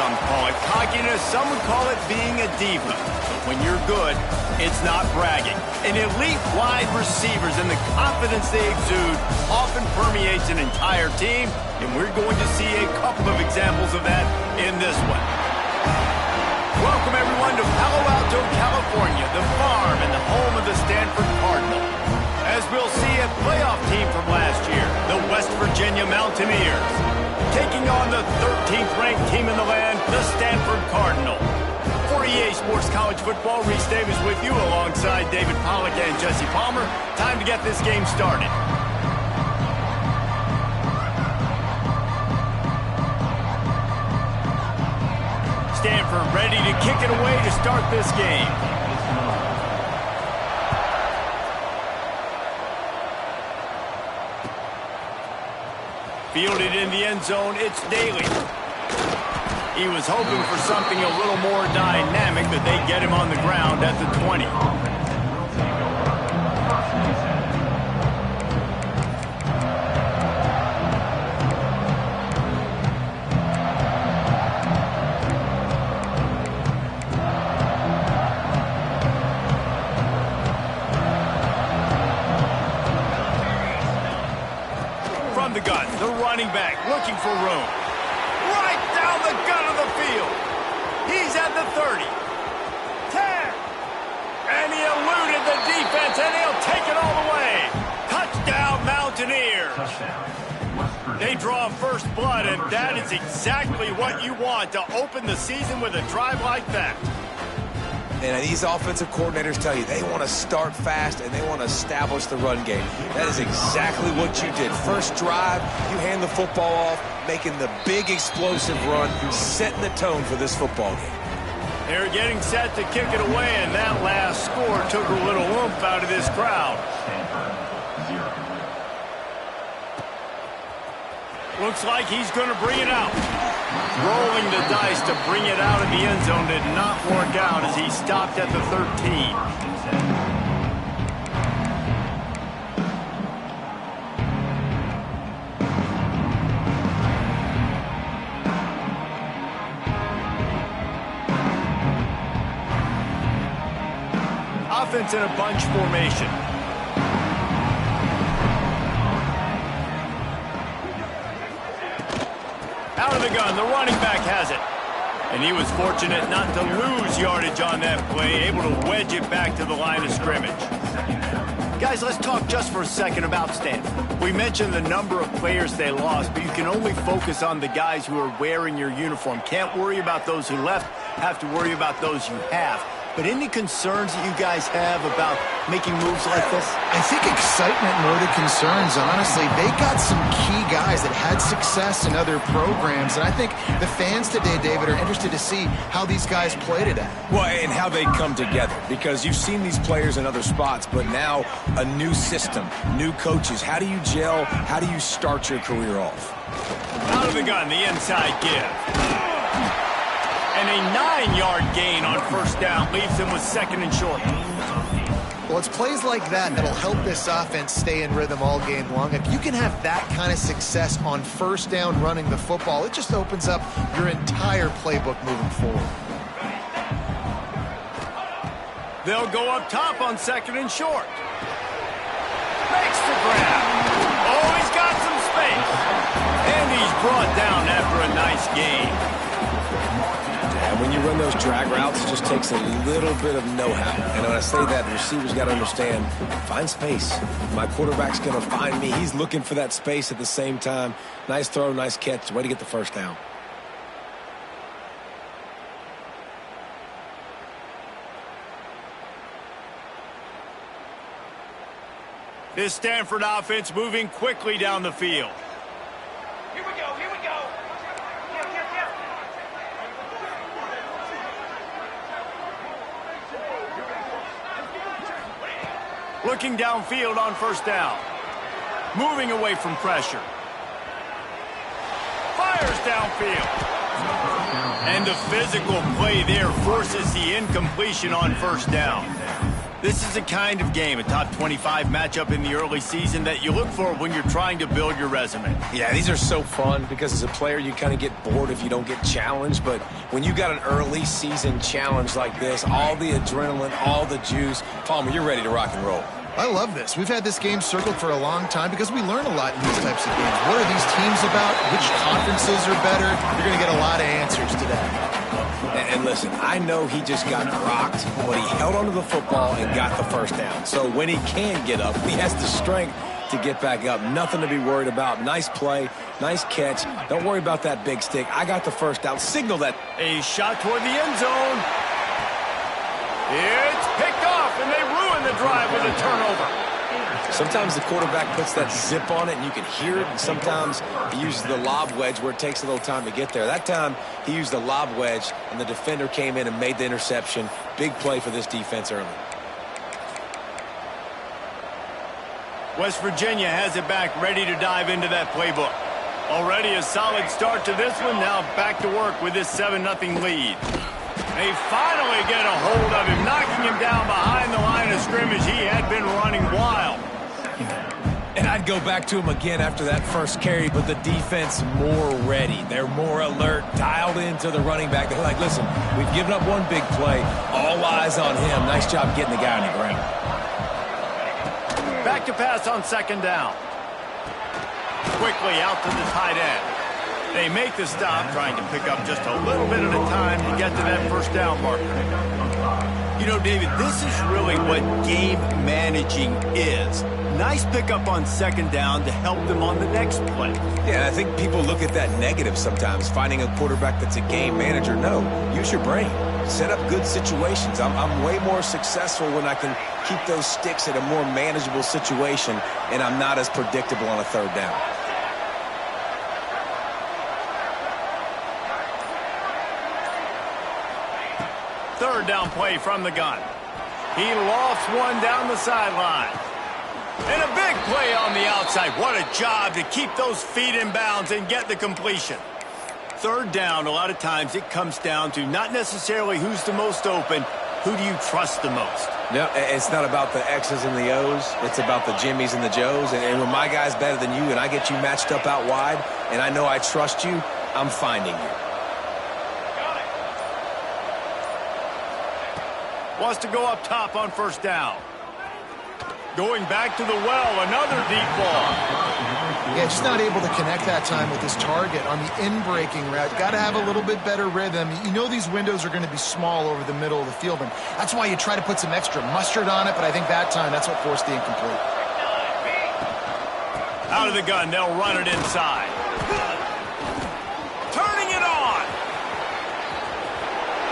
some call it cockiness, some would call it being a diva. But when you're good, it's not bragging. An elite wide receivers and the confidence they exude often permeates an entire team, and we're going to see a couple of examples of that in this one. Welcome, everyone, to Palo Alto, California, the farm and the home of the Stanford Cardinal. As we'll see, a playoff team from last year, the West Virginia Mountaineers, taking on the 13th ranked team in the land, the Stanford Cardinal. For EA Sports College Football, Reese Davis with you alongside David Pollack and Jesse Palmer. Time to get this game started. Stanford ready to kick it away to start this game. Fielded in the end zone, it's Daly. He was hoping for something a little more dynamic, but they get him on the ground at the 20. From the gun, the running back looking for room. Right down the gut of the field. He's at the 30. 10. And he eluded the defense, and he'll take it all the way. Touchdown, Mountaineers. They draw first blood, and that is exactly what you want to open the season with a drive like that. And these offensive coordinators tell you they want to start fast and they want to establish the run game. That is exactly what you did. First drive, you hand the football off, making the big explosive run, setting the tone for this football game. They're getting set to kick it away, and that last score took a little oomph out of this crowd. Looks like he's going to bring it out. Rolling the dice to bring it out of the end zone did not work out as he stopped at the 13. Offense in a bunch formation. Out of the gun, the running back has it. And he was fortunate not to lose yardage on that play, able to wedge it back to the line of scrimmage. Guys, let's talk just for a second about Stanford. We mentioned the number of players they lost, but you can only focus on the guys who are wearing your uniform. Can't worry about those who left, have to worry about those you have. But any concerns that you guys have about making moves like this? I think excitement more than concerns, honestly. They got some key guys that had success in other programs, and I think the fans today, David, are interested to see how these guys play today. Well, and how they come together, because you've seen these players in other spots, but now a new system, new coaches. How do you gel? How do you start your career off? Out of the gun, the inside give. And a 9-yard gain on first down leaves him with second and short. Well, it's plays like that that'll help this offense stay in rhythm all game long. If you can have that kind of success on first down running the football, it just opens up your entire playbook moving forward. They'll go up top on second and short. Makes the grab. Oh, he's got some space. And he's brought down after a nice gain. And when you run those drag routes, it just takes a little bit of know-how. And when I say that, the receivers got to understand, find space. My quarterback's going to find me. He's looking for that space at the same time. Nice throw, nice catch. Way to get the first down. This Stanford offense moving quickly down the field. Here we go, here we go. Looking downfield on first down. Moving away from pressure. Fires downfield. And the physical play there forces the incompletion on first down. This is the kind of game, a top 25 matchup in the early season, that you look for when you're trying to build your resume. Yeah, these are so fun because as a player, you kind of get bored if you don't get challenged. But when you got an early season challenge like this, all the adrenaline, all the juice, Palmer, you're ready to rock and roll. I love this. We've had this game circled for a long time because we learn a lot in these types of games. What are these teams about? Which conferences are better? You're going to get a lot of answers today. And listen, I know he just got rocked, but he held onto the football and got the first down. So when he can get up, he has the strength to get back up. Nothing to be worried about. Nice play, nice catch. Don't worry about that big stick. I got the first down. Signal that. A shot toward the end zone. It's picked off, and they ruin the drive with a turnover. Sometimes the quarterback puts that zip on it and you can hear it, and sometimes he uses the lob wedge where it takes a little time to get there. That time he used the lob wedge and the defender came in and made the interception. Big play for this defense early. West Virginia has it back, ready to dive into that playbook. Already a solid start to this one. Now back to work with this 7-0 lead. They finally get a hold of him, knocking him down behind the line of scrimmage. He had been running wild. And I'd go back to him again after that first carry, but the defense more ready. They're more alert, dialed into the running back. They're like, listen, we've given up one big play. All eyes on him. Nice job getting the guy on the ground. Back to pass on second down. Quickly out to the tight end. They make the stop, trying to pick up just a little bit at a time to get to that first down marker. You know, David, this is really what game managing is. Nice pickup on second down to help them on the next play. Yeah, I think people look at that negative sometimes, finding a quarterback that's a game manager. No, use your brain. Set up good situations. I'm way more successful when I can keep those sticks at a more manageable situation, and I'm not as predictable on a third down. Third down play from the gun. He lofts one down the sideline. And a big play on the outside. What a job to keep those feet in bounds and get the completion. Third down, a lot of times it comes down to not necessarily who's the most open, who do you trust the most? No, it's not about the X's and the O's. It's about the Jimmies and the Joes. And when my guy's better than you and I get you matched up out wide and I know I trust you, I'm finding you. Wants to go up top on first down. Going back to the well, another deep ball. Yeah, just not able to connect that time with his target on the in-breaking route. Got to have a little bit better rhythm. You know these windows are going to be small over the middle of the field, and that's why you try to put some extra mustard on it, but I think that time that's what forced the incomplete. Out of the gun, they'll run it inside. Turning it on.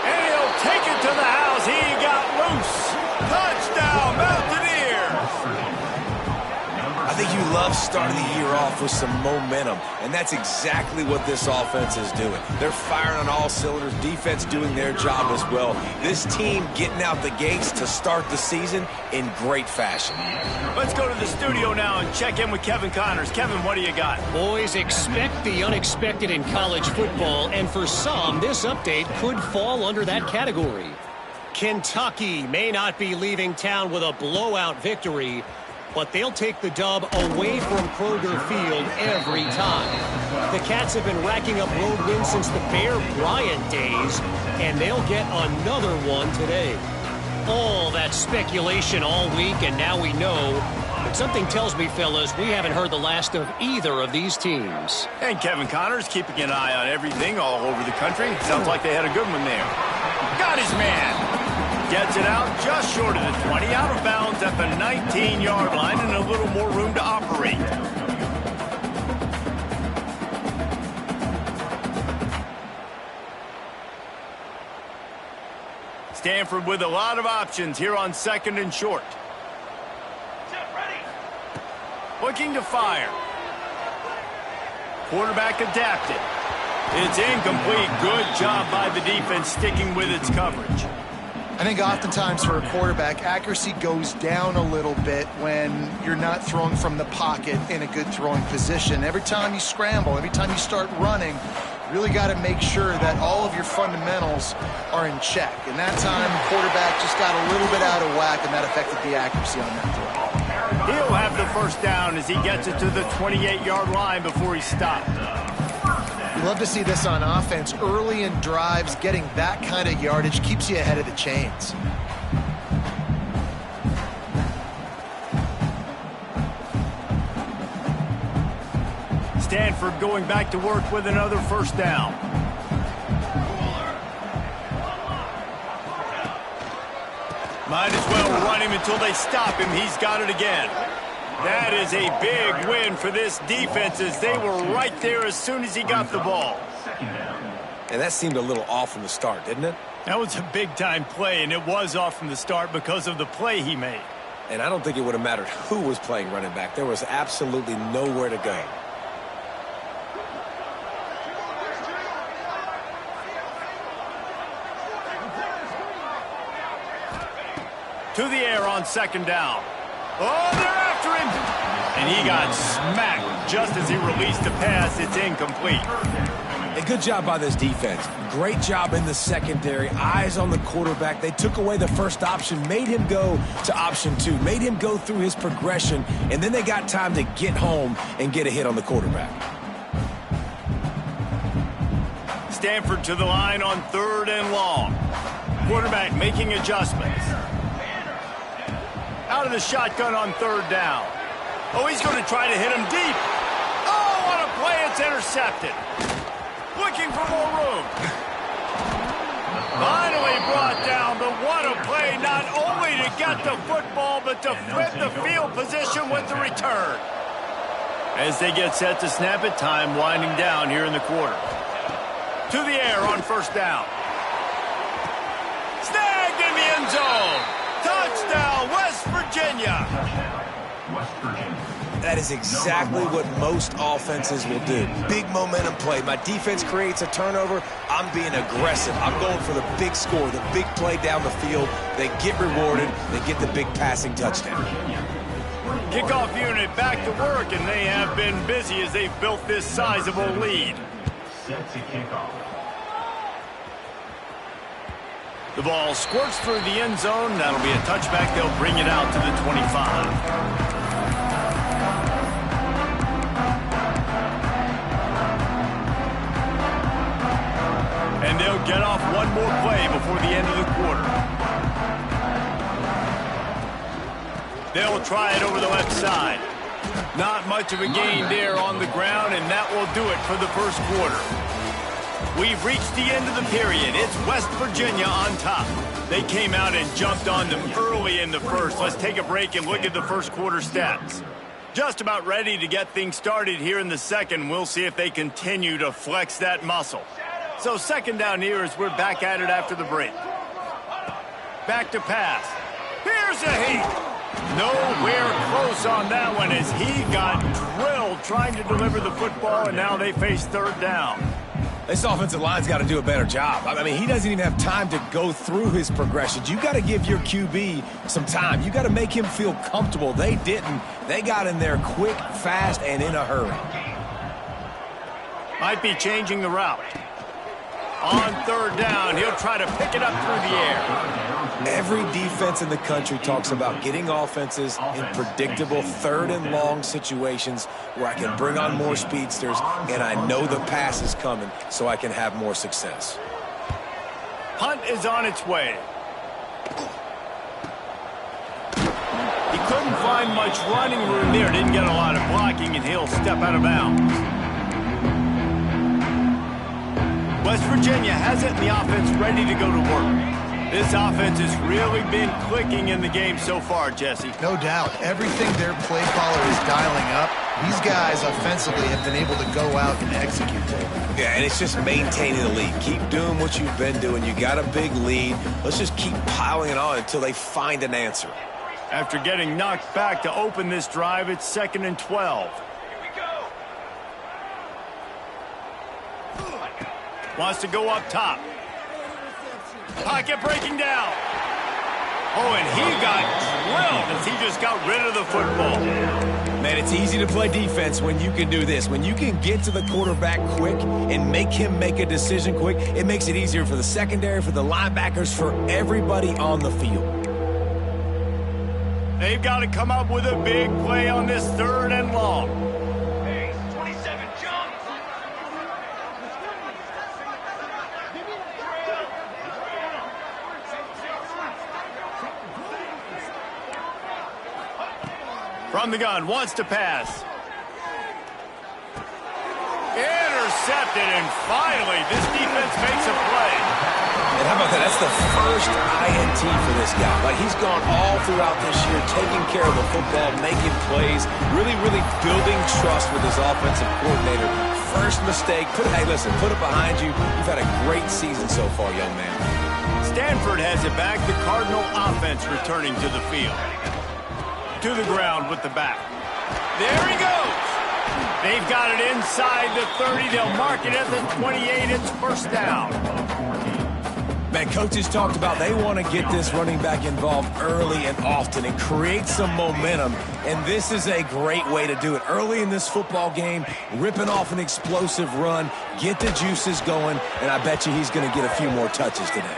And he'll take it to the house. He got loose. Touchdown, Mountaineers. I think you love starting the year off with some momentum, and that's exactly what this offense is doing. They're firing on all cylinders, defense doing their job as well. This team getting out the gates to start the season in great fashion. Let's go to the studio now and check in with Kevin Connors. Kevin, what do you got? Boys, expect the unexpected in college football, and for some, this update could fall under that category. Kentucky may not be leaving town with a blowout victory, but they'll take the dub away from Kroger Field every time. The Cats have been racking up road wins since the Bear Bryant days, and they'll get another one today. All that speculation all week, and now we know. But something tells me, fellas, we haven't heard the last of either of these teams. And Kevin Connors keeping an eye on everything all over the country. Sounds like they had a good one there. Got his man. Gets it out just short of the 20, out of bounds at the 19-yard line, and a little more room to operate. Stanford with a lot of options here on second and short. Looking to fire. Quarterback adapted. It's incomplete. Good job by the defense sticking with its coverage. I think oftentimes for a quarterback, accuracy goes down a little bit when you're not throwing from the pocket in a good throwing position. Every time you scramble, every time you start running, Really got to make sure that all of your fundamentals are in check. And that time, the quarterback just got a little bit out of whack, and that affected the accuracy on that throw. He'll have the first down as he gets it to the 28-yard line before he's stopped. You love to see this on offense. Early in drives, getting that kind of yardage keeps you ahead of the chains. Stanford going back to work with another first down. Might as well run him until they stop him. He's got it again. That is a big win for this defense as they were right there as soon as he got the ball. And that seemed a little off from the start, didn't it? That was a big-time play, and it was off from the start because of the play he made. And I don't think it would have mattered who was playing running back. There was absolutely nowhere to go. To the air on second down. Oh, they're after him! And he got smacked just as he released the pass. It's incomplete. A good job by this defense. Great job in the secondary. Eyes on the quarterback. They took away the first option, made him go to option 2, made him go through his progression, and then they got time to get home and get a hit on the quarterback. Stanford to the line on 3rd and long. Quarterback making adjustments. Out of the shotgun on 3rd down. Oh, he's going to try to hit him deep. Oh, what a play. It's intercepted. Looking for more room. Finally brought down, but what a play. Not only to get the football, but to flip the field position with the return. As they get set to snap it, time winding down here in the quarter. To the air on 1st down. Snagged in the end zone. Touchdown, West Virginia. That is exactly what most offenses will do. Big momentum play. My defense creates a turnover. I'm being aggressive. I'm going for the big score, the big play down the field. They get rewarded. They get the big passing touchdown. Kickoff unit back to work, and they have been busy as they've built this sizable lead. Set to kick off. The ball squirts through the end zone. That'll be a touchback. They'll bring it out to the 25. And they'll get off one more play before the end of the quarter. They'll try it over the left side. Not much of a gain there on the ground, and that will do it for the first quarter. We've reached the end of the period. It's West Virginia on top. They came out and jumped on them early in the first. Let's take a break and look at the first quarter stats. Just about ready to get things started here in the second. We'll see if they continue to flex that muscle. So 2nd down here as we're back at it after the break. Back to pass. Here's a heat. Nowhere close on that one as he got drilled trying to deliver the football, and now they face 3rd down. This offensive line's got to do a better job. I mean, he doesn't even have time to go through his progressions. You got to give your QB some time. You got to make him feel comfortable. They didn't. They got in there quick, fast, and in a hurry. Might be changing the route. On 3rd down, he'll try to pick it up through the air. Every defense in the country talks about getting offenses in predictable 3rd and long situations where I can bring on more speedsters and I know the pass is coming so I can have more success. Punt is on its way. He couldn't find much running room there. Didn't get a lot of blocking, and he'll step out of bounds. West Virginia has it in the offense ready to go to work. This offense has really been clicking in the game so far, Jesse. No doubt. Everything their play caller is dialing up, these guys offensively have been able to go out and execute. Yeah, and it's just maintaining the lead. Keep doing what you've been doing. You got a big lead. Let's just keep piling it on until they find an answer. After getting knocked back to open this drive, it's 2nd and 12. Wants to go up top. Pocket breaking down. Oh, and he got drilled as he just got rid of the football. Man, it's easy to play defense when you can do this. When you can get to the quarterback quick and make him make a decision quick, it makes it easier for the secondary, for the linebackers, for everybody on the field. They've got to come up with a big play on this 3rd and long. Hey, 27, jump! From the gun, wants to pass. Intercepted, and finally, this defense makes a play. And how about that? That's the first INT for this guy. Like, he's gone all throughout this year, taking care of the football, making plays, really building trust with his offensive coordinator. First mistake, hey, listen, put it behind you. You've had a great season so far, young man. Stanford has it back. The Cardinal offense returning to the field. To the ground with the back. There he goes. They've got it inside the 30. They'll mark it at the 28. It's first down. Man, coaches talked about they want to get this running back involved early and often and create some momentum, and this is a great way to do it. Early in this football game, ripping off an explosive run, get the juices going, and I bet you he's going to get a few more touches today.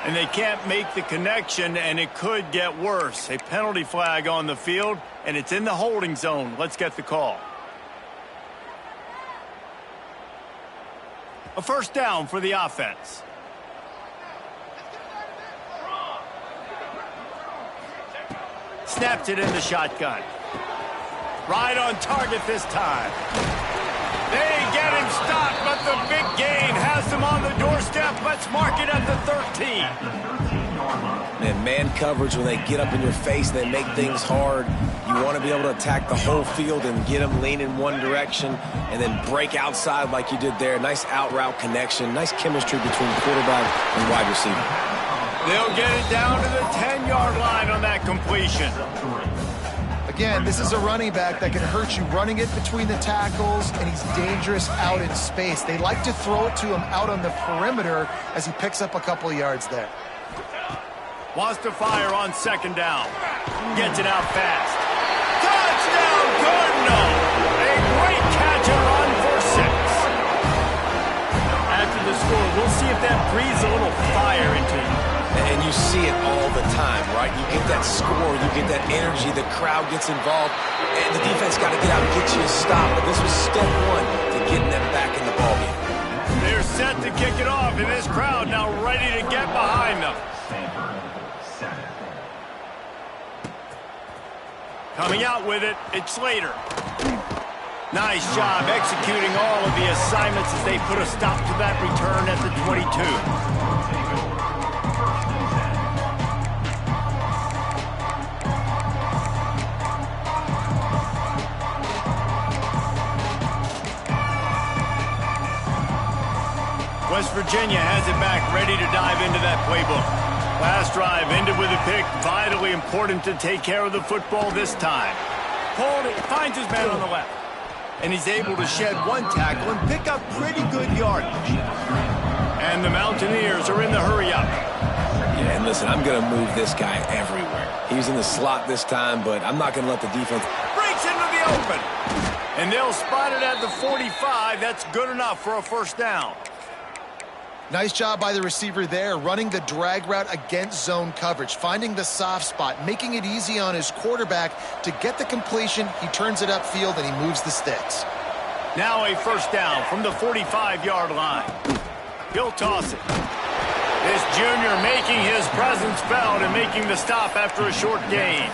And they can't make the connection, and it could get worse. A penalty flag on the field, and it's in the holding zone. Let's get the call. A first down for the offense. Snaps it in the shotgun. Right on target this time. They get him stopped, but the big gain has him on the doorstep. Let's mark it at the 13. And man coverage, when they get up in your face, they make things hard. You want to be able to attack the whole field and get them lean in one direction and then break outside like you did there. Nice out route connection, nice chemistry between quarterback and wide receiver. They'll get it down to the 10-yard line on that completion. Again, this is a running back that can hurt you running it between the tackles, and he's dangerous out in space. They like to throw it to him out on the perimeter as he picks up a couple of yards there. Wants to fire on second down. Gets it out fast. Touchdown, Cardinal! A great catch and run for 6. After the score, we'll see if that breathes a little fire into you. And you see it all the time, right? You get that score, you get that energy, the crowd gets involved, and the defense got to get out and get you a stop. But this was step 1 to getting them back in the ballgame. They're set to kick it off, and this crowd now ready to get behind them. Coming out with it, it's Slater. Nice job executing all of the assignments as they put a stop to that return at the 22. West Virginia has it back, ready to dive into that playbook. Last drive ended with a pick. Vitally important to take care of the football this time. Hold it, finds his man on the left. And he's able to shed one tackle and pick up pretty good yardage. And the Mountaineers are in the hurry-up. Yeah, and listen, I'm going to move this guy everywhere. He's in the slot this time, but I'm not going to let the defense... Breaks into the open. And they'll spot it at the 45. That's good enough for a first down. Nice job by the receiver there, running the drag route against zone coverage, finding the soft spot, making it easy on his quarterback to get the completion. He turns it upfield, and he moves the sticks. Now a first down from the 45-yard line. He'll toss it. This junior making his presence felt and making the stop after a short gain.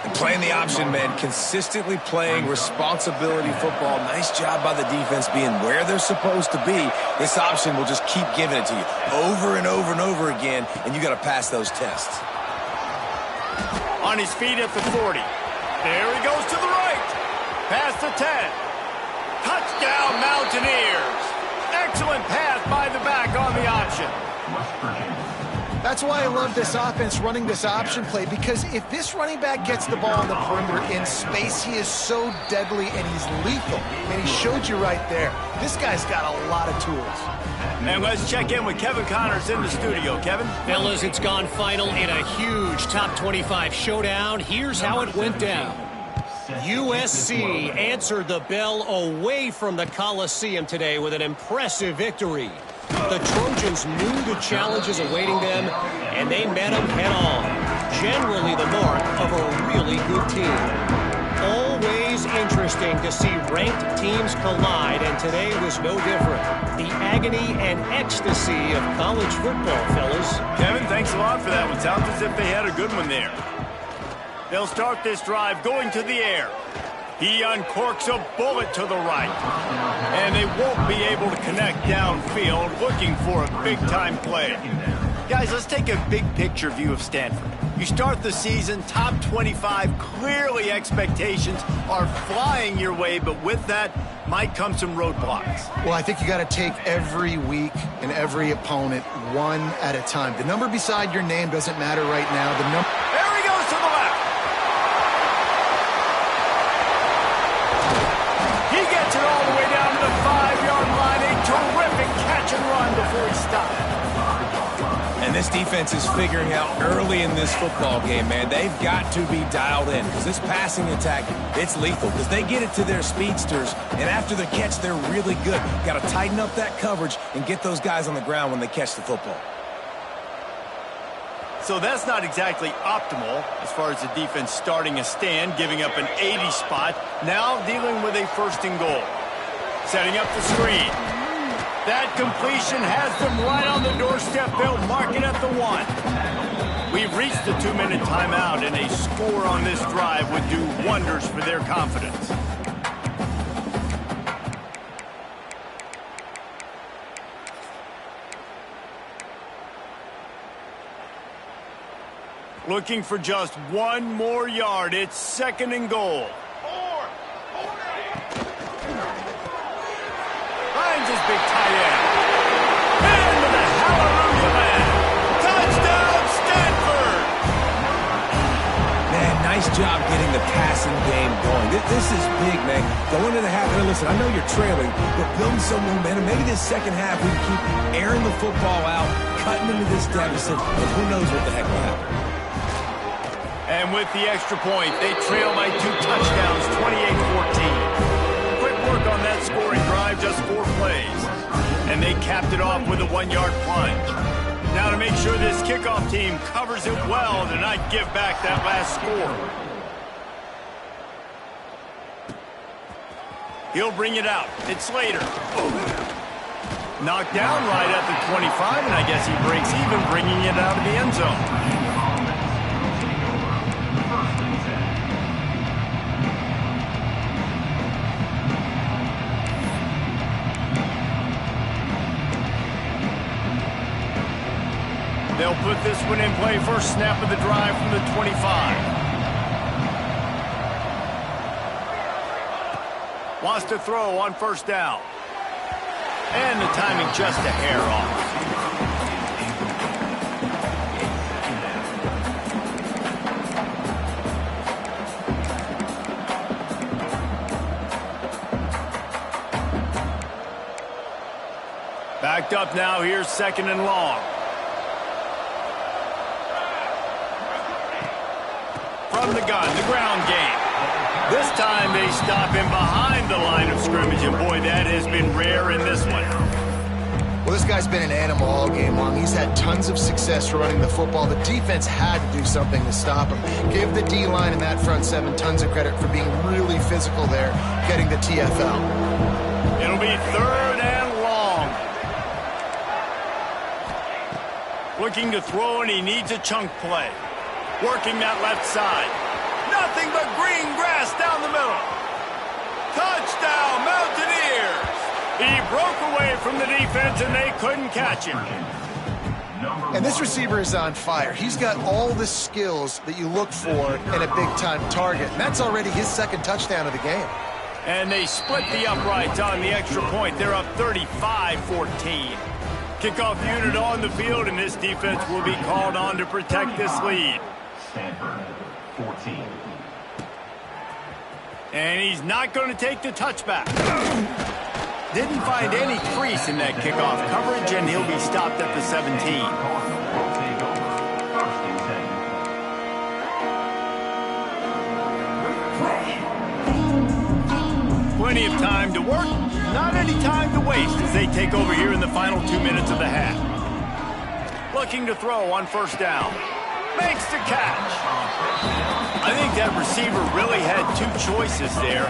And playing the option, man, consistently playing responsibility football. Nice job by the defense being where they're supposed to be. This option will just keep giving it to you over and over and over again, and you got to pass those tests. On his feet at the 40. There he goes to the right. Past the 10. Touchdown, Mountaineers. Excellent pass by the back on the option. That's why I love this offense running this option play, because if this running back gets the ball on the perimeter in space, he is so deadly and he's lethal. And he showed you right there. This guy's got a lot of tools. And let's check in with Kevin Connors in the studio. Kevin? Fellas, it's gone final in a huge top 25 showdown. Here's how it went down. USC answered the bell away from the Coliseum today with an impressive victory. The Trojans knew the challenges awaiting them, and they met them head-on. Generally the mark of a really good team. Always interesting to see ranked teams collide, and today was no different. The agony and ecstasy of college football, fellas. Kevin, thanks a lot for that one. Sounds as if they had a good one there. They'll start this drive going to the air. He uncorks a bullet to the right. And they won't be able to connect downfield, looking for a big-time play. Guys, let's take a big-picture view of Stanford. You start the season, top 25, clearly expectations are flying your way, but with that might come some roadblocks. Well, I think you got to take every week and every opponent one at a time. The number beside your name doesn't matter right now. There he goes to the left. He gets it all the way down to the 5-yard line. A terrific catch and run before he stopped. And this defense is figuring out early in this football game, man. They've got to be dialed in because this passing attack, it's lethal because they get it to their speedsters, and after the catch, they're really good. Got to tighten up that coverage and get those guys on the ground when they catch the football. So that's not exactly optimal as far as the defense starting a stand, giving up an 80 spot, now dealing with a 1st and goal. Setting up the screen. That completion has them right on the doorstep. They'll mark it at the 1. We've reached the 2-minute timeout, and a score on this drive would do wonders for their confidence. Looking for just 1 more yard. It's 2nd and goal. Finds his big tight end. Into the hallelujah land. Touchdown, Stanford! Man, nice job getting the passing game going. This is big, man. Going into the half, and listen, I know you're trailing, but building some momentum. Maybe this second half we can keep airing the football out, cutting into this deficit, and who knows what the heck will happen. And with the extra point, they trail by 2 touchdowns, 28-14. Quick work on that scoring drive, just 4 plays. And they capped it off with a 1-yard plunge. Now to make sure this kickoff team covers it well to not give back that last score. He'll bring it out. It's Slater. Knocked down right at the 25, and I guess he breaks even, bringing it out of the end zone. They'll put this one in play. First snap of the drive from the 25. Wants to throw on 1st down. And the timing just a hair off. Backed up now. Here's 2nd and long. From the gun, the ground game. This time they stop him behind the line of scrimmage, and boy, that has been rare in this one. Well, this guy's been an animal all game long. He's had tons of success running the football. The defense had to do something to stop him. Give the D-line and that front 7 tons of credit for being really physical there, getting the TFL. It'll be 3rd and long. Looking to throw, and he needs a chunk play. Working that left side. Nothing but green grass down the middle. Touchdown, Mountaineers! He broke away from the defense, and they couldn't catch him. And this receiver is on fire. He's got all the skills that you look for in a big-time target. And that's already his 2nd touchdown of the game. And they split the uprights on the extra point. They're up 35-14. Kickoff unit on the field, and this defense will be called on to protect this lead. Stanford, 14. And he's not going to take the touchback. Didn't find any crease in that kickoff coverage, and he'll be stopped at the 17. Plenty of time to work, not any time to waste as they take over here in the final 2 minutes of the half. Looking to throw on first down. Makes the catch. I think that receiver really had two choices there.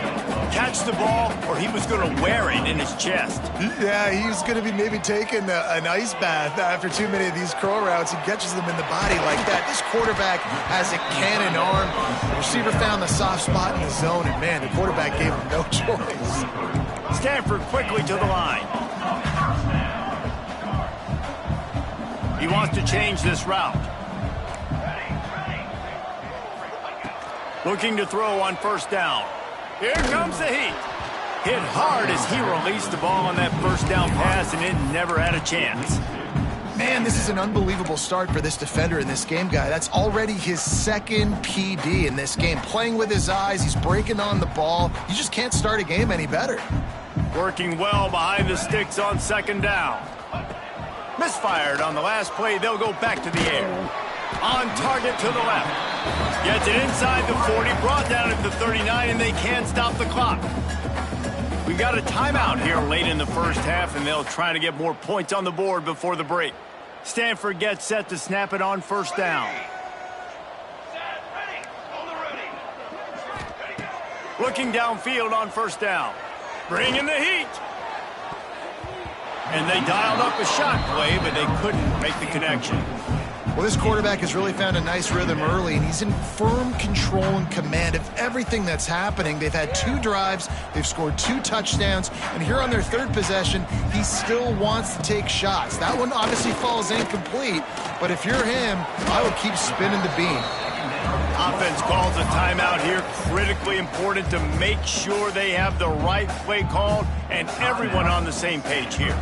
Catch the ball or he was going to wear it in his chest. Yeah, he's going to be maybe taking an ice bath after too many of these curl routes. He catches them in the body like that. This quarterback has a cannon arm. The receiver found the soft spot in the zone, and man, the quarterback gave him no choice. Stanford quickly to the line. He wants to change this route. Looking to throw on first down. Here comes the heat. Hit hard as he released the ball on that first down pass, and it never had a chance. Man, this is an unbelievable start for this defender in this game, guy. That's already his second PD in this game. Playing with his eyes, he's breaking on the ball. You just can't start a game any better. Working well behind the sticks on second down. Misfired on the last play. They'll go back to the air. On target to the left. Gets it inside the 40, brought down at the 39, and they can't stop the clock. We got a timeout here late in the first half, and they'll try to get more points on the board before the break. Stanford gets set to snap it on first down. Looking downfield on first down. Bringing the heat. And they dialed up a shot play, but they couldn't make the connection. Well, this quarterback has really found a nice rhythm early, and he's in firm control and command of everything that's happening. They've had 2 drives, they've scored 2 touchdowns, and here on their third possession, he still wants to take shots. That one obviously falls incomplete, but if you're him, I would keep spinning the beam. Offense calls a timeout here. Critically important to make sure they have the right play called and everyone on the same page here.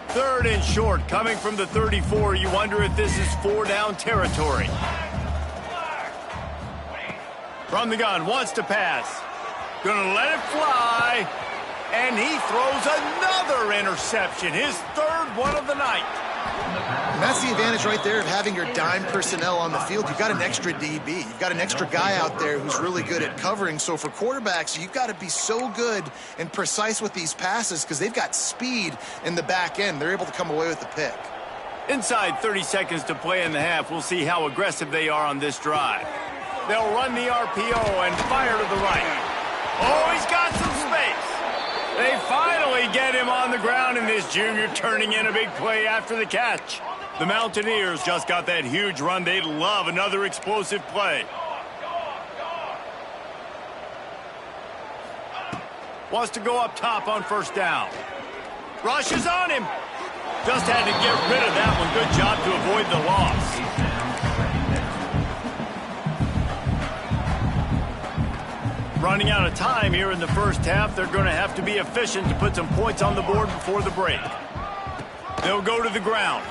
Third and short, coming from the 34. You wonder if this is 4-down territory. From the gun, wants to pass. Gonna let it fly. And he throws another interception. His third one of the night. And that's the advantage right there of having your dime personnel on the field. You've got an extra DB. You've got an extra guy out there who's really good at covering. So for quarterbacks, you've got to be so good and precise with these passes because they've got speed in the back end. They're able to come away with the pick. Inside 30 seconds to play in the half. We'll see how aggressive they are on this drive. They'll run the RPO and fire to the right. Oh, he's got some space. They finally get him on the ground, and this junior turning in a big play after the catch. The Mountaineers just got that huge run. They'd love another explosive play. Wants to go up top on first down. Rushes on him. Just had to get rid of that one. Good job to avoid the loss. Running out of time here in the first half. They're going to have to be efficient to put some points on the board before the break. They'll go to the ground.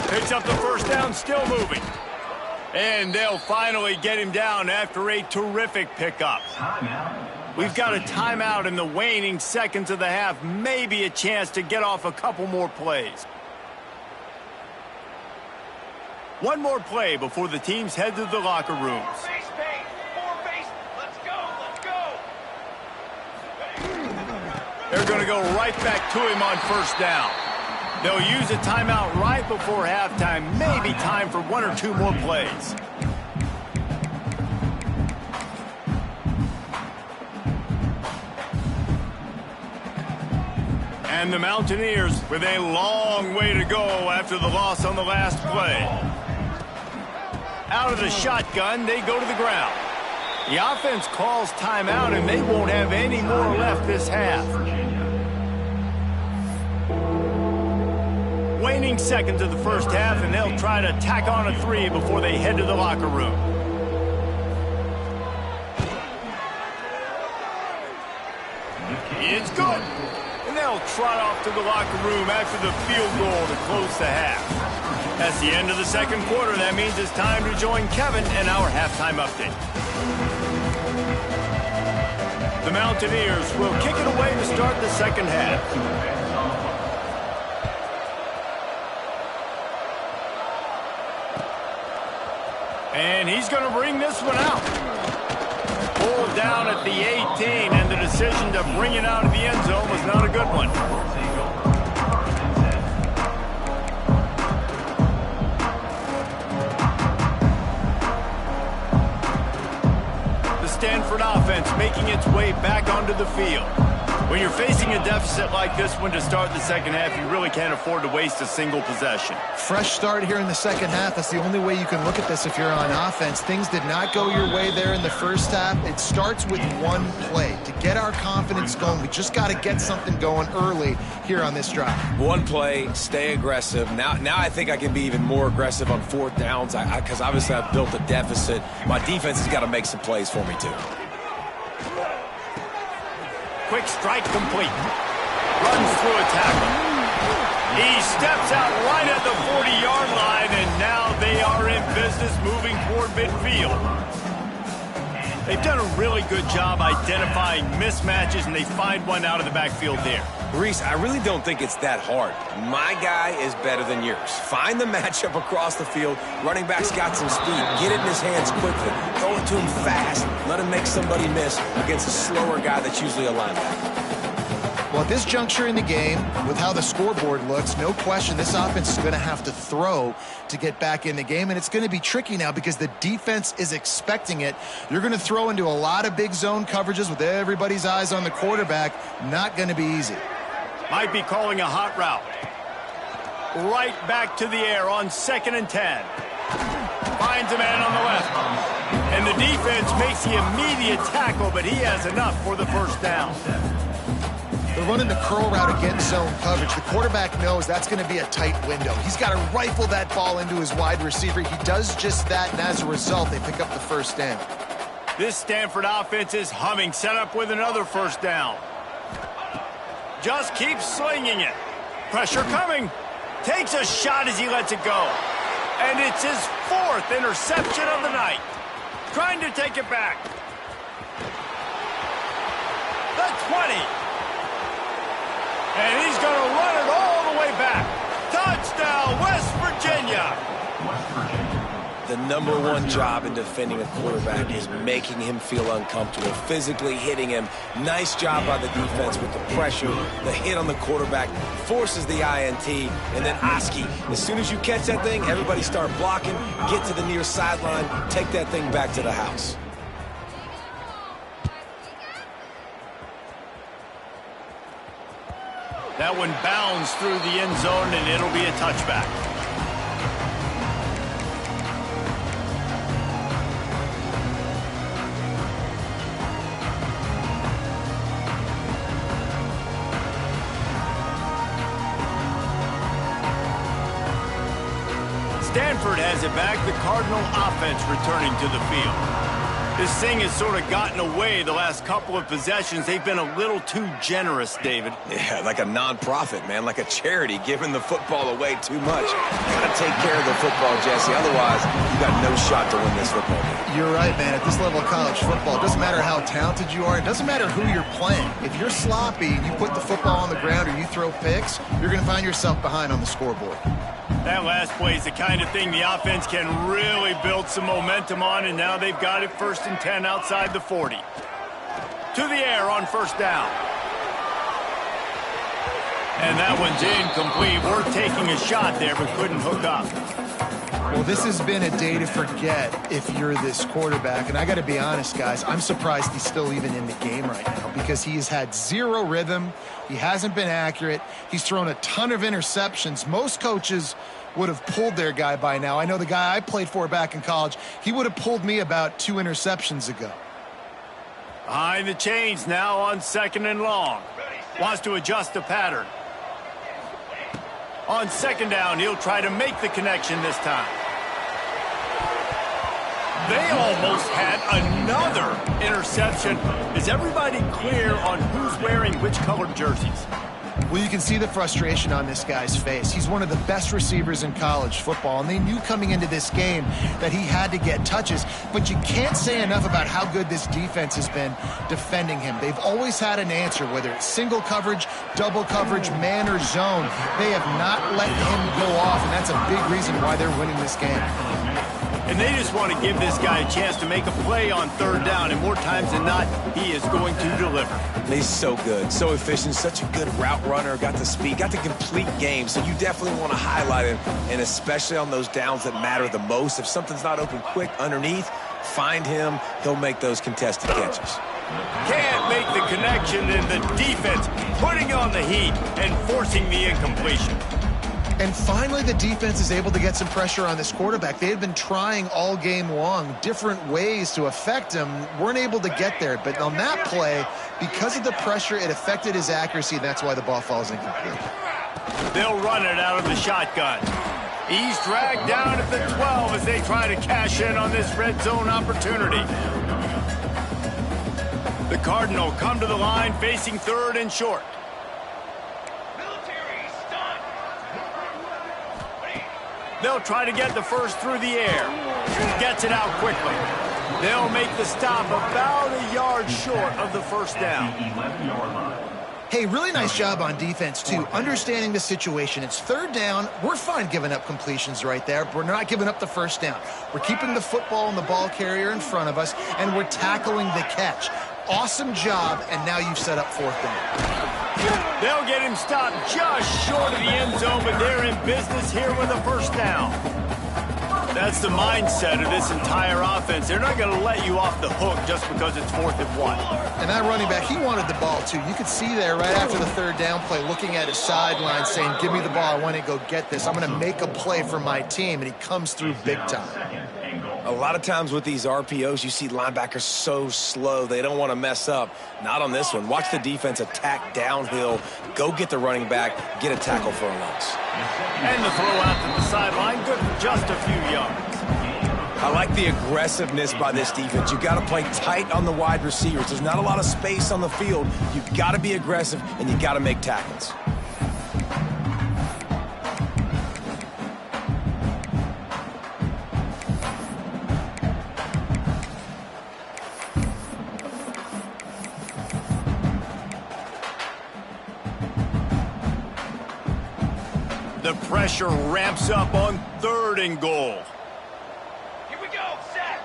Picks up the first down, still moving. And they'll finally get him down after a terrific pickup. We've got a timeout in the waning seconds of the half. Maybe a chance to get off a couple more plays. One more play before the teams head to the locker rooms. They're going to go right back to him on first down. They'll use a timeout right before halftime. Maybe time for 1 or 2 more plays. And the Mountaineers with a long way to go after the loss on the last play. Out of the shotgun, they go to the ground. The offense calls timeout, and they won't have any more left this half. Waning seconds of the first half, and they'll try to tack on a 3 before they head to the locker room. It's good. And they'll trot off to the locker room after the field goal to close the half. That's the end of the second quarter. That means it's time to join Kevin and our halftime update. The Mountaineers will kick it away to start the second half. And he's going to bring this one out. pulled down at the 18, and the decision to bring it out of the end zone was not a good one. The Stanford offense making its way back onto the field. When you're facing a deficit like this one to start the second half, you really can't afford to waste a single possession. Fresh start here in the second half. That's the only way you can look at this if you're on offense. Things did not go your way there in the first half. It starts with one play. To get our confidence going, we just got to get something going early here on this drive. One play, stay aggressive. Now I think I can be even more aggressive on fourth downs because obviously I've built a deficit. My defense has got to make some plays for me too. Quick strike complete. Runs through a tackle. He steps out right at the 40-yard line, and now they are in business moving toward midfield. They've done a really good job identifying mismatches, and they find one out of the backfield there. Reese, I really don't think it's that hard. My guy is better than yours. Find the matchup across the field. Running back's got some speed. Get it in his hands quickly. Throw it to him fast. Let him make somebody miss against a slower guy that's usually a linebacker. Well, at this juncture in the game, with how the scoreboard looks, no question this offense is going to have to throw to get back in the game, and it's going to be tricky now because the defense is expecting it. You're going to throw into a lot of big zone coverages with everybody's eyes on the quarterback. Not going to be easy. Might be calling a hot route. Right back to the air on 2nd and 10. Finds a man on the left. And the defense makes the immediate tackle, but he has enough for the first down. They're running the curl route against zone coverage. The quarterback knows that's going to be a tight window. He's got to rifle that ball into his wide receiver. He does just that, and as a result, they pick up the first down. This Stanford offense is humming, set up with another first down. Just keeps slinging it. Pressure coming. Takes a shot as he lets it go. And it's his 4th interception of the night. Trying to take it back. The 20. And he's going to run it all the way back. Touchdown, West Virginia. The #1 job in defending a quarterback is making him feel uncomfortable, physically hitting him. Nice job by the defense with the pressure. The hit on the quarterback forces the INT. And then Oski, as soon as you catch that thing, everybody start blocking, get to the near sideline, take that thing back to the house. That one bounds through the end zone, and it'll be a touchback. Stanford has it back. The Cardinal offense returning to the field. This thing has sort of gotten away the last couple of possessions. They've been a little too generous, David. Yeah, like a non-profit, man, like a charity, giving the football away too much. You got to take care of the football, Jesse. Otherwise, you got no shot to win this football game. You're right, man. At this level of college football, it doesn't matter how talented you are. It doesn't matter who you're playing. If you're sloppy and you put the football on the ground or you throw picks, you're going to find yourself behind on the scoreboard. That last play is the kind of thing the offense can really build some momentum on, and now they've got it 1st and 10 outside the 40. To the air on first down. And that one's incomplete. We're taking a shot there, but couldn't hook up. Well, this has been a day to forget if you're this quarterback. And I got to be honest, guys, I'm surprised he's still even in the game right now because he has had zero rhythm. He hasn't been accurate. He's thrown a ton of interceptions. Most coaches would have pulled their guy by now. I know the guy I played for back in college, he would have pulled me about 2 interceptions ago. Behind the chains now on 2nd and long. Wants to adjust the pattern. On 2nd down, he'll try to make the connection this time. They almost had another interception. Is everybody clear on who's wearing which colored jerseys? Well, you can see the frustration on this guy's face. He's one of the best receivers in college football, and they knew coming into this game that he had to get touches. But you can't say enough about how good this defense has been defending him. They've always had an answer, whether it's single coverage, double coverage, man or zone. They have not let him go off, and that's a big reason why they're winning this game. And they just want to give this guy a chance to make a play on third down, and more times than not, he is going to deliver. He's so good, so efficient, such a good route runner, got the speed, got the complete game, so you definitely want to highlight him, and especially on those downs that matter the most. If something's not open quick underneath, find him, he'll make those contested catches. Can't make the connection, and the defense putting on the heat and forcing the incompletion. And finally, the defense is able to get some pressure on this quarterback. They had been trying all game long, different ways to affect him, weren't able to get there. But on that play, because of the pressure, it affected his accuracy, and that's why the ball falls incomplete. They'll run it out of the shotgun. He's dragged down at the 12 as they try to cash in on this red zone opportunity. The Cardinal come to the line facing third and short. They'll try to get the first through the air. Gets it out quickly. They'll make the stop about a yard short of the first down. Hey, really nice job on defense, too, understanding the situation. It's third down. We're fine giving up completions right there. We're not giving up the first down. We're keeping the football and the ball carrier in front of us, and we're tackling the catch. Awesome job, and now you've set up fourth down. They'll get him stopped just short of the end zone, but they're in business here with a first down. That's the mindset of this entire offense. They're not going to let you off the hook just because it's 4th and 1. And that running back, he wanted the ball, too. You could see there right after the third down play, looking at his sideline, saying, give me the ball. I want to go get this. I'm going to make a play for my team, and he comes through big time. A lot of times with these RPOs, you see linebackers so slow, they don't want to mess up. Not on this one. Watch the defense attack downhill, go get the running back, get a tackle for a loss. And the throw out to the sideline, good for just a few yards. I like the aggressiveness by this defense. You've got to play tight on the wide receivers. There's not a lot of space on the field. You've got to be aggressive, and you've got to make tackles. The pressure ramps up on 3rd and goal. Here we go, set.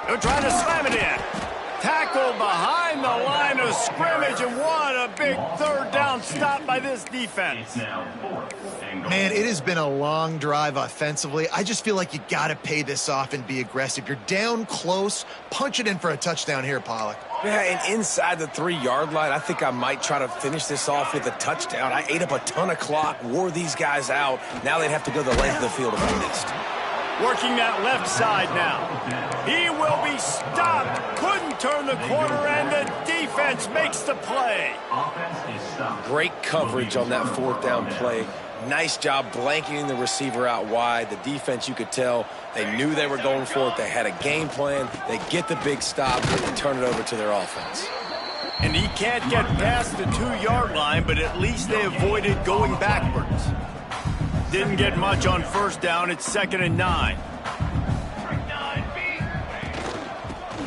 They're trying to slam it in. Tackled behind the line of scrimmage, and what a big third down stop by this defense. Man, it has been a long drive offensively. I just feel like you got to pay this off and be aggressive. You're down close. Punch it in for a touchdown here, Pollock. Yeah, and inside the 3-yard line, I think I might try to finish this off with a touchdown. I ate up a ton of clock, wore these guys out. Now they'd have to go the length of the field if I missed. Working that left side now. He will be stopped. Couldn't turn the corner, and the defense makes the play. Great coverage on that 4th down play. Nice job blanketing the receiver out wide. The defense, you could tell, they knew they were going for it. They had a game plan. They get the big stop and turn it over to their offense. And he can't get past the 2-yard line, but at least they avoided going backwards. Didn't get much on first down. It's 2nd and 9.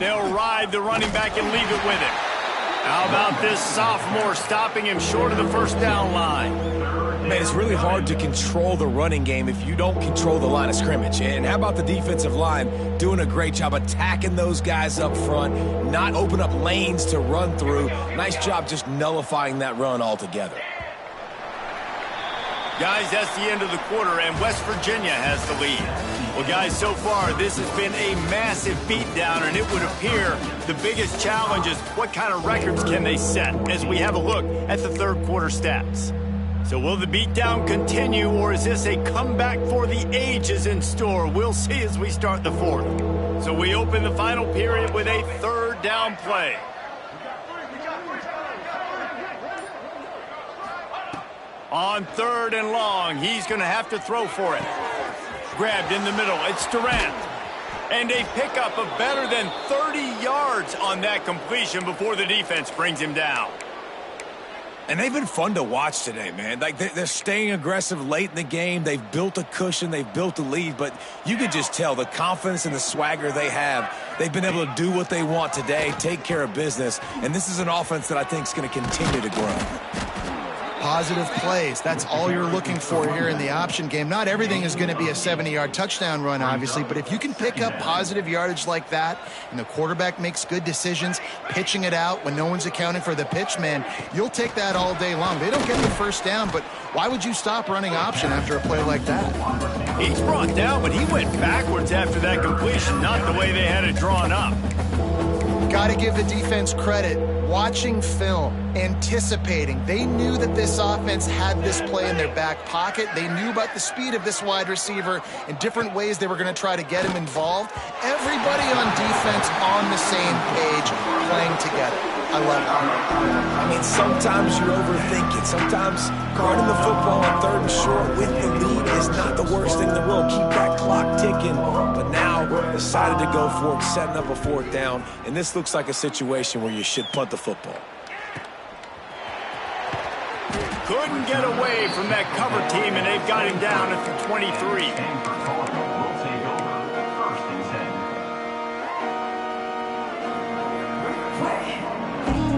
They'll ride the running back and leave it with him. How about this sophomore stopping him short of the first down line? Man, it's really hard to control the running game if you don't control the line of scrimmage. And how about the defensive line doing a great job attacking those guys up front, not open up lanes to run through. Nice job just nullifying that run altogether. Guys, that's the end of the quarter, and West Virginia has the lead. Well, guys, so far, this has been a massive beatdown, and it would appear the biggest challenge is what kind of records can they set as we have a look at the third quarter stats. So will the beatdown continue, or is this a comeback for the ages in store? We'll see as we start the fourth. So we open the final period with a 3rd down play. On 3rd and long, he's going to have to throw for it. Grabbed in the middle, it's Durant. And a pickup of better than 30 yards on that completion before the defense brings him down. And they've been fun to watch today, man. Like, they're staying aggressive late in the game. They've built a cushion. They've built a lead. But you can just tell the confidence and the swagger they have. They've been able to do what they want today, take care of business. And this is an offense that I think is going to continue to grow. positive plays. That's all you're looking for here in the option game. Not everything is going to be a 70-yard touchdown run, obviously, but if you can pick up positive yardage like that and the quarterback makes good decisions, pitching it out when no one's accounting for the pitch, man, you'll take that all day long. They don't get the first down, but why would you stop running option after a play like that? He's brought down, but he went backwards after that completion, not the way they had it drawn up. Got to give the defense credit. Watching film, anticipating. They knew that this offense had this play in their back pocket. They knew about the speed of this wide receiver and different ways they were going to try to get him involved. Everybody on defense on the same page, playing together. I love it. I mean, sometimes you overthink it. Sometimes running the football on 3rd and short with the lead is not the worst thing in the world. Keep that clock ticking. But now decided to go for it, setting up a 4th down. And this looks like a situation where you should punt the football. Couldn't get away from that cover team, and they've got him down at the 23.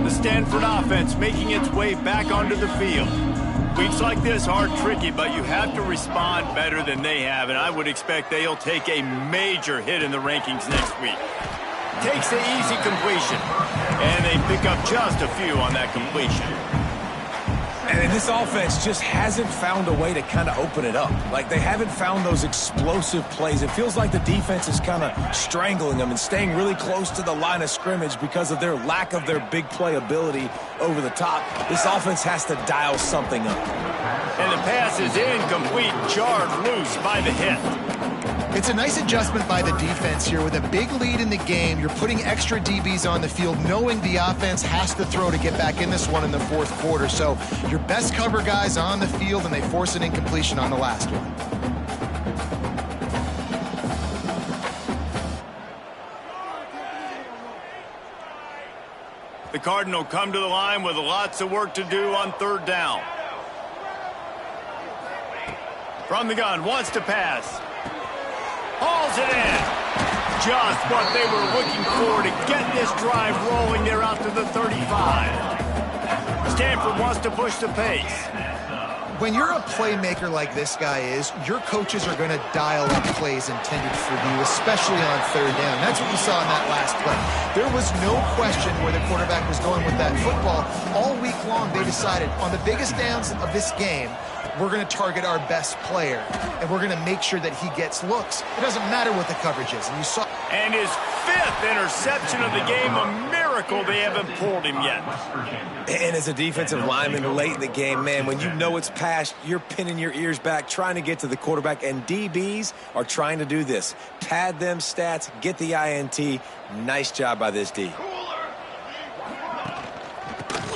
The Stanford offense making its way back onto the field. Weeks like this are tricky, but you have to respond better than they have, and I would expect they'll take a major hit in the rankings next week. Takes the easy completion, and they pick up just a few on that completion. And this offense just hasn't found a way to kind of open it up. Like, they haven't found those explosive plays. It feels like the defense is kind of strangling them and staying really close to the line of scrimmage because of their lack of their big play ability over the top. This offense has to dial something up. And the pass is incomplete, jarred loose by the hit. It's a nice adjustment by the defense here. With a big lead in the game, you're putting extra DBs on the field, knowing the offense has to throw to get back in this one in the 4th quarter. So your best cover guys on the field, and they force an incompletion on the last one. The Cardinal come to the line with lots of work to do on 3rd down. From the gun, wants to pass. Hauls it in. Just what they were looking for to get this drive rolling there out to the 35. Stanford wants to push the pace. When you're a playmaker like this guy is, your coaches are going to dial up plays intended for you, especially on 3rd down. That's what you saw in that last play. There was no question where the quarterback was going with that football. All week long, they decided on the biggest downs of this game, we're going to target our best player, and we're going to make sure that he gets looks. It doesn't matter what the coverage is. And you saw. And his 5th interception of the game, a miracle they haven't pulled him yet. And as a defensive lineman late in the game, man, when you know it's past, you're pinning your ears back, trying to get to the quarterback, and DBs are trying to do this. Pad them stats, get the INT. Nice job by this D.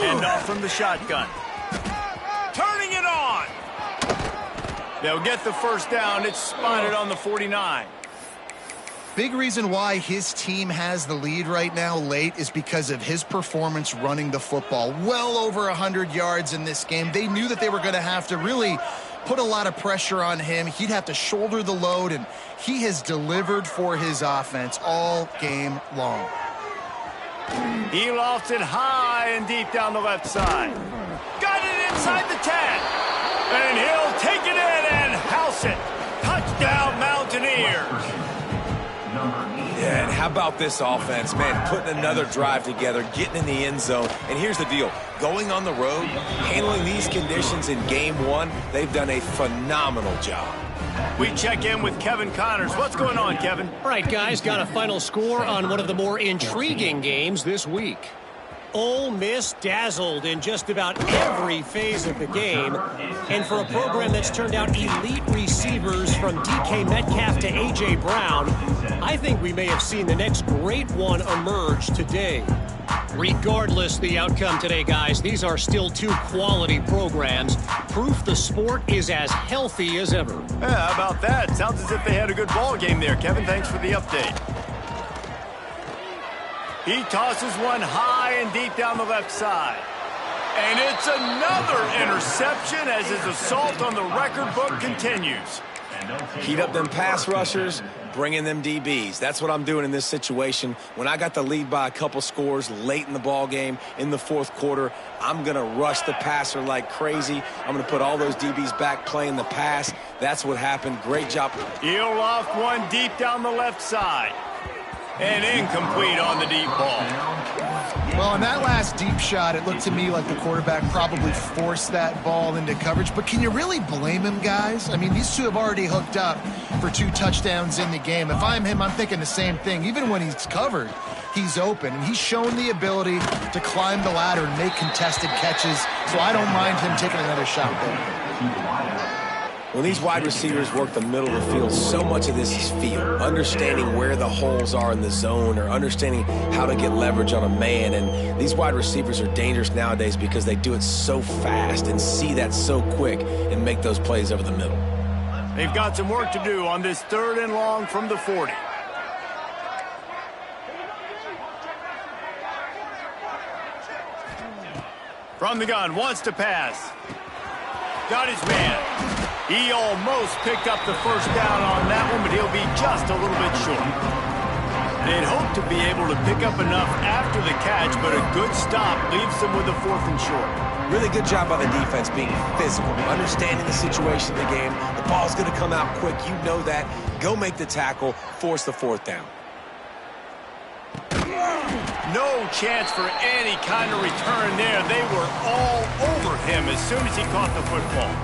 And off from the shotgun. Turning it on. They'll get the 1st down. It's spotted on the 49. Big reason why his team has the lead right now late is because of his performance running the football. Well over 100 yards in this game. They knew that they were going to have to really put a lot of pressure on him. He'd have to shoulder the load, and he has delivered for his offense all game long. He lofts it high and deep down the left side. Got it inside the 10. And he'll take it in and house it. Touchdown, Mountaineers. Yeah, and how about this offense, man, putting another drive together, getting in the end zone. And here's the deal. Going on the road, handling these conditions in game 1, they've done a phenomenal job. We check in with Kevin Connors. What's going on, Kevin? All right, guys, got a final score on one of the more intriguing games this week. Ole Miss dazzled in just about every phase of the game. And for a program that's turned out elite receivers from DK Metcalf to A.J. Brown, I think we may have seen the next great one emerge today. Regardless the outcome today, guys, these are still 2 quality programs. Proof the sport is as healthy as ever. Yeah, how about that? Sounds as if they had a good ball game there, Kevin. Thanks for the update. He tosses one high and deep down the left side. And it's another interception as his assault on the record book continues. Heat up them pass rushers, bring in them DBs. That's what I'm doing in this situation. When I got the lead by a couple scores late in the ball game in the fourth quarter, I'm going to rush the passer like crazy. I'm going to put all those DBs back playing the pass. That's what happened. Great job. He'll loft one deep down the left side. And incomplete on the deep ball. Well, on that last deep shot, it looked to me like the quarterback probably forced that ball into coverage. But can you really blame him, guys? I mean, these two have already hooked up for 2 touchdowns in the game. If I'm him, I'm thinking the same thing. Even when he's covered, he's open. And he's shown the ability to climb the ladder and make contested catches. So I don't mind him taking another shot there. When these wide receivers work the middle of the field, so much of this is feel. Understanding where the holes are in the zone or understanding how to get leverage on a man. And these wide receivers are dangerous nowadays because they do it so fast and see that so quick and make those plays over the middle. They've got some work to do on this 3rd and long from the 40. From the gun, wants to pass. Got his man. He almost picked up the first down on that one, but he'll be just a little bit short. They'd hope to be able to pick up enough after the catch, but a good stop leaves them with a 4th and short. Really good job by the defense being physical, understanding the situation of the game. The ball's going to come out quick. You know that. Go make the tackle, force the 4th down. No chance for any kind of return there. They were all over him as soon as he caught the football.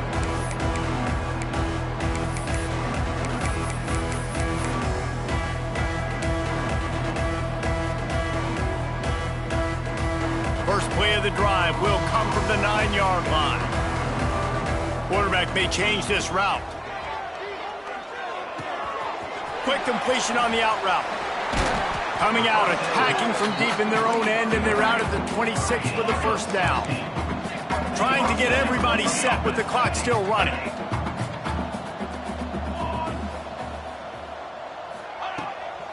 First play of the drive will come from the 9-yard line. Quarterback may change this route. Quick completion on the out route. Coming out, attacking from deep in their own end, and they're out at the 26 for the first down. Trying to get everybody set with the clock still running.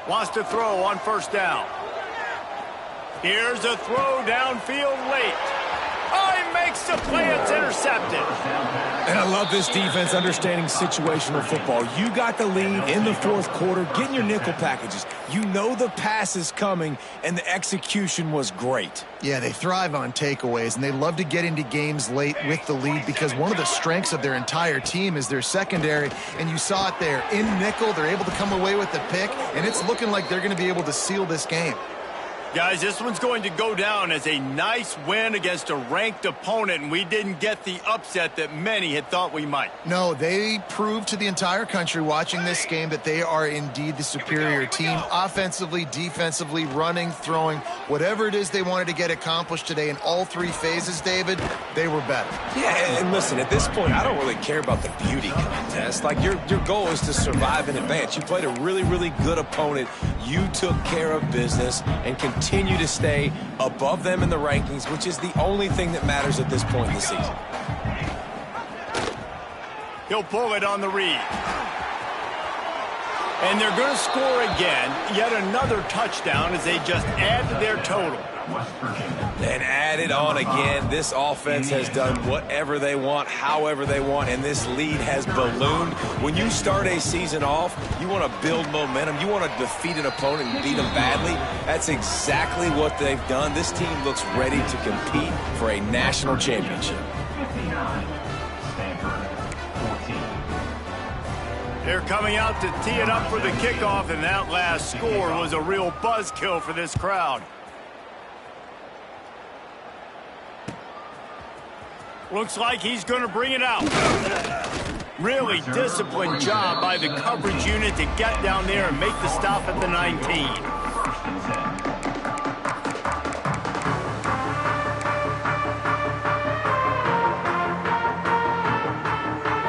Wants to throw on first down. Here's a throw downfield late. Oh, he makes the play. It's intercepted. And I love this defense understanding situational football. You got the lead in the fourth quarter, getting your nickel packages. You know the pass is coming, and the execution was great. Yeah, they thrive on takeaways, and they love to get into games late with the lead because one of the strengths of their entire team is their secondary, and you saw it there. In nickel, they're able to come away with the pick, and it's looking like they're going to be able to seal this game. Guys, this one's going to go down as a nice win against a ranked opponent, and we didn't get the upset that many had thought we might. No, they proved to the entire country watching this game that they are indeed the superior team. Offensively, defensively, running, throwing, whatever it is they wanted to get accomplished today in all 3 phases, David, they were better. Yeah, and listen, at this point, I don't really care about the beauty contest. Like, your goal is to survive and advance. You played a really, really good opponent. You took care of business and continue to stay above them in the rankings, which is the only thing that matters at this point in the season. He'll pull it on the read. And they're going to score again. Yet another touchdown as they just add to their total. And add it on again. This offense has done whatever they want, however they want, and this lead has ballooned. When you start a season off, you want to build momentum. You want to defeat an opponent and beat them badly. That's exactly what they've done. This team looks ready to compete for a national championship. They're coming out to tee it up for the kickoff, and that last score was a real buzzkill for this crowd. Looks like he's going to bring it out. Really disciplined job by the coverage unit to get down there and make the stop at the 19.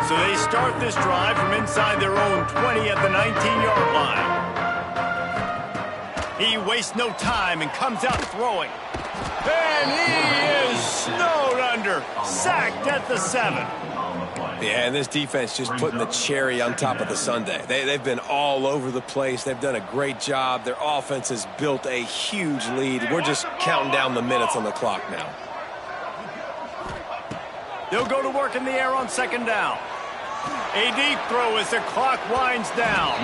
So they start this drive from inside their own 20 at the 19-yard line. He wastes no time and comes out throwing. And he is snowed under, sacked at the 7. Yeah, and this defense just putting the cherry on top of the sundae. They've been all over the place. They've done a great job. Their offense has built a huge lead. We're just counting down the minutes on the clock now. They'll go to work in the air on second down. A deep throw as the clock winds down.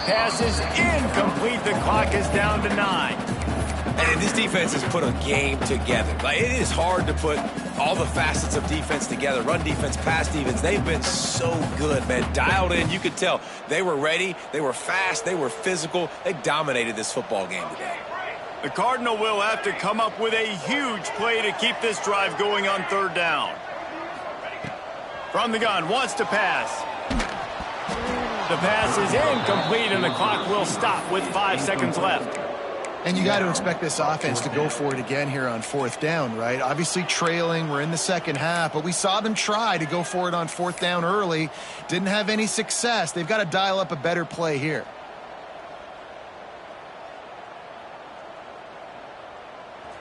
Pass is incomplete. The clock is down to 9. And this defense has put a game together. Like, it is hard to put all the facets of defense together. Run defense, pass defense. They've been so good, man. Dialed in. You could tell they were ready. They were fast. They were physical. They dominated this football game today. The Cardinal will have to come up with a huge play to keep this drive going on 3rd down. From the gun, wants to pass. The pass is incomplete, and the clock will stop with 5 seconds left. And you got to expect this offense to go for it again here on 4th down, right? Obviously trailing, we're in the second half, but we saw them try to go for it on 4th down early. Didn't have any success. They've got to dial up a better play here.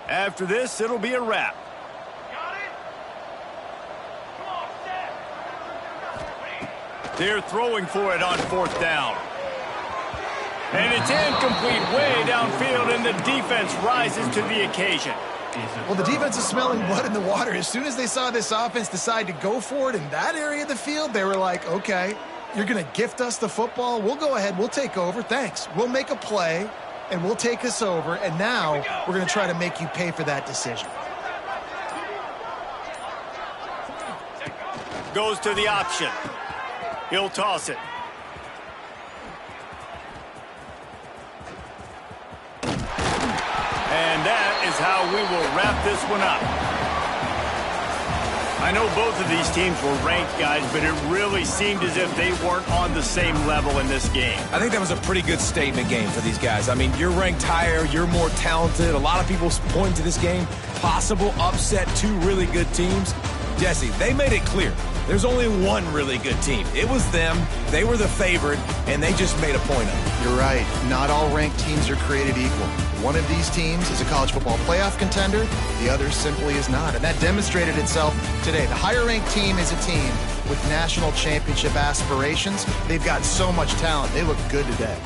After this, it'll be a wrap. Got it? Come on, set. They're throwing for it on 4th down. And it's incomplete way downfield, and the defense rises to the occasion. Well, the defense is smelling blood in the water. As soon as they saw this offense decide to go for it in that area of the field, they were like, okay, you're going to gift us the football. We'll go ahead. We'll take over. Thanks. We'll make a play, and we'll take this over. And now we're going to try to make you pay for that decision. Goes to the option. He'll toss it. And that is how we will wrap this one up. I know both of these teams were ranked, guys, but it really seemed as if they weren't on the same level in this game. I think that was a pretty good statement game for these guys. I mean, you're ranked higher, you're more talented. A lot of people point to this game, possible upset, 2 really good teams. Jesse, they made it clear. There's only one really good team. It was them. They were the favorite, and they just made a point of it. You're right. Not all ranked teams are created equal. One of these teams is a college football playoff contender. The other simply is not. And that demonstrated itself today. The higher-ranked team is a team with national championship aspirations. They've got so much talent. They look good today.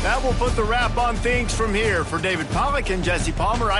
That will put the wrap on things from here. For David Pollack and Jesse Palmer,